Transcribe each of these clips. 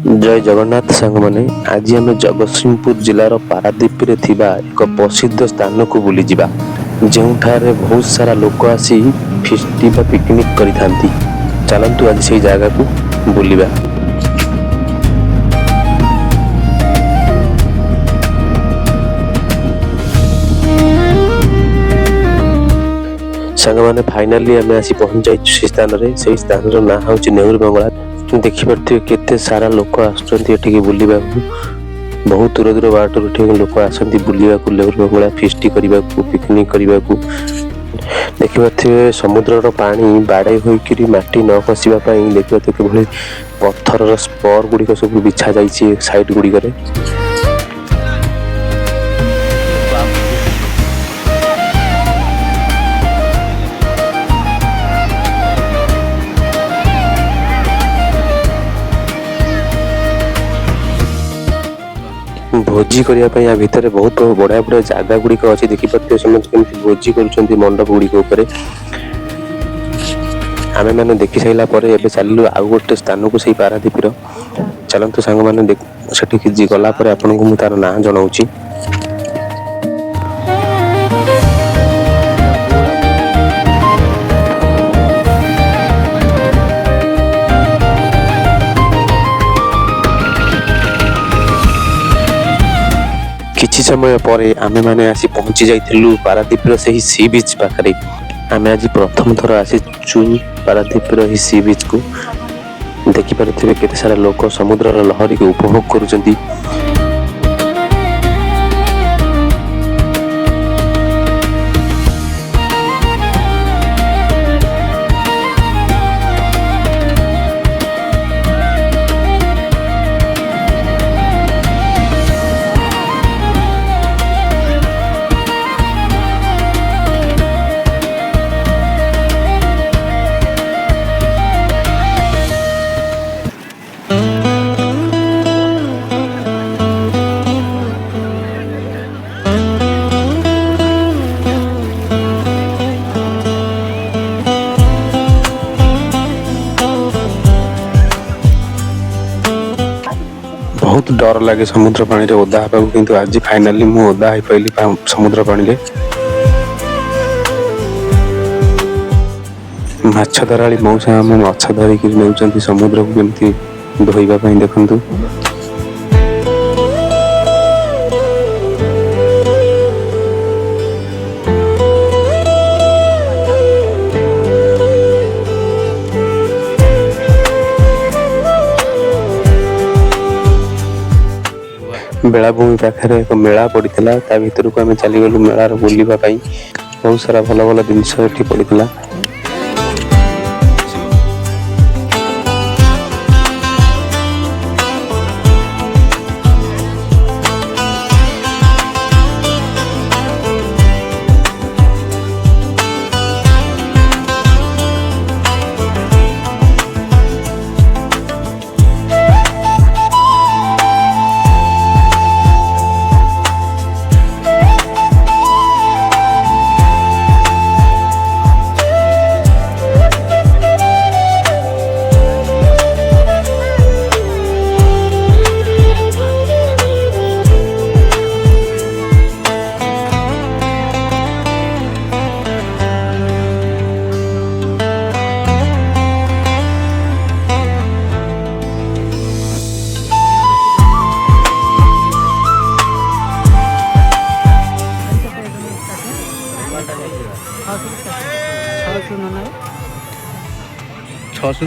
जय जगन्नाथ सांग माने आज आम जगतसिंहपुर जिलार पारादीप रे थिबा एक प्रसिद्ध स्थान को बुली जिबा जोठारे बहुत सारा लोक आसी फिस्टी बा पिकनिक करिथांती। चलंतु आज से जगह को बुलिबा। सांग माने फाइनली आम आसी पहुंच जाइछु से स्थान रे। से स्थान रो ना होची नेहरू बंगला। देखि परथिबे केते सारा लोक आछंती एठिके बुलिबा को। बहुत दूर दूर बाटर ठीक लोक आसती बुलिया नेहरू बंगला फिस्टी करने को पिकनिक करने को। देखिए समुद्र पानी बाड़े होकर माटी न खसवाई देखिए कि पत्थर स्पर गुड़िक सब बिछा जाइए साइड गुड़िक। भोजी करने या भितर बहुत बढ़िया बढ़िया जगह गुड़िक अच्छी देखिए समझते भोजी कर मंडप गुड़िक आमे मैंने देखी सारा पर चलू आउ गोटे स्थान को सही पारादीप चलतु सांग मैंने से गलापर आपन को तार ना जनाऊँ। किछि समय पर आमे माने आसी पहुंची जाइथिलु पारादीप रो सही सी बीच पाखरे। आमे आज प्रथम थर आसीचु पारादीप रो ही सी बीच को। देखि परथिबे केते सारा लोक समुद्र रो लहरी को उपभोग करूचंती। बहुत डर लगे समुद्र पानी रे ओदा हबा को, किंतु आज फाइनली मु ओदा ही पइली समुद्र पानी रे। माछ धराली मौसा हम माछ धरी कि नेउचंती समुद्र को केमती धोइबा पई देखंतु। बेलाभूमि पाखे एक मेला पड़ता ता भर को आम चलीगलु मेलार बुलवाई। बहुत सारा भल भल जिनस पड़ता।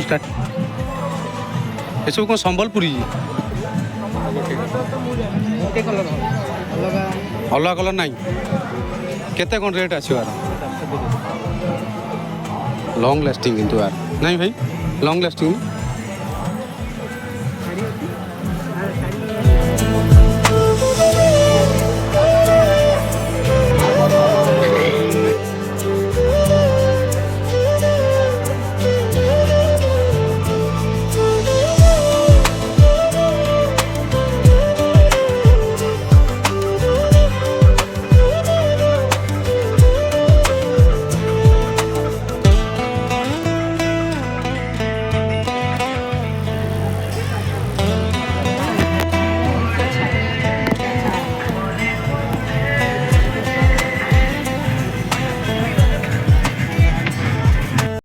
स्टार्ट ये सब कौन संबलपुरी अलग कलर नाई केते कौन रेट आछो यार लॉन्ग लास्टिंग किंतु यार नहीं भाई लॉन्ग लास्टिंग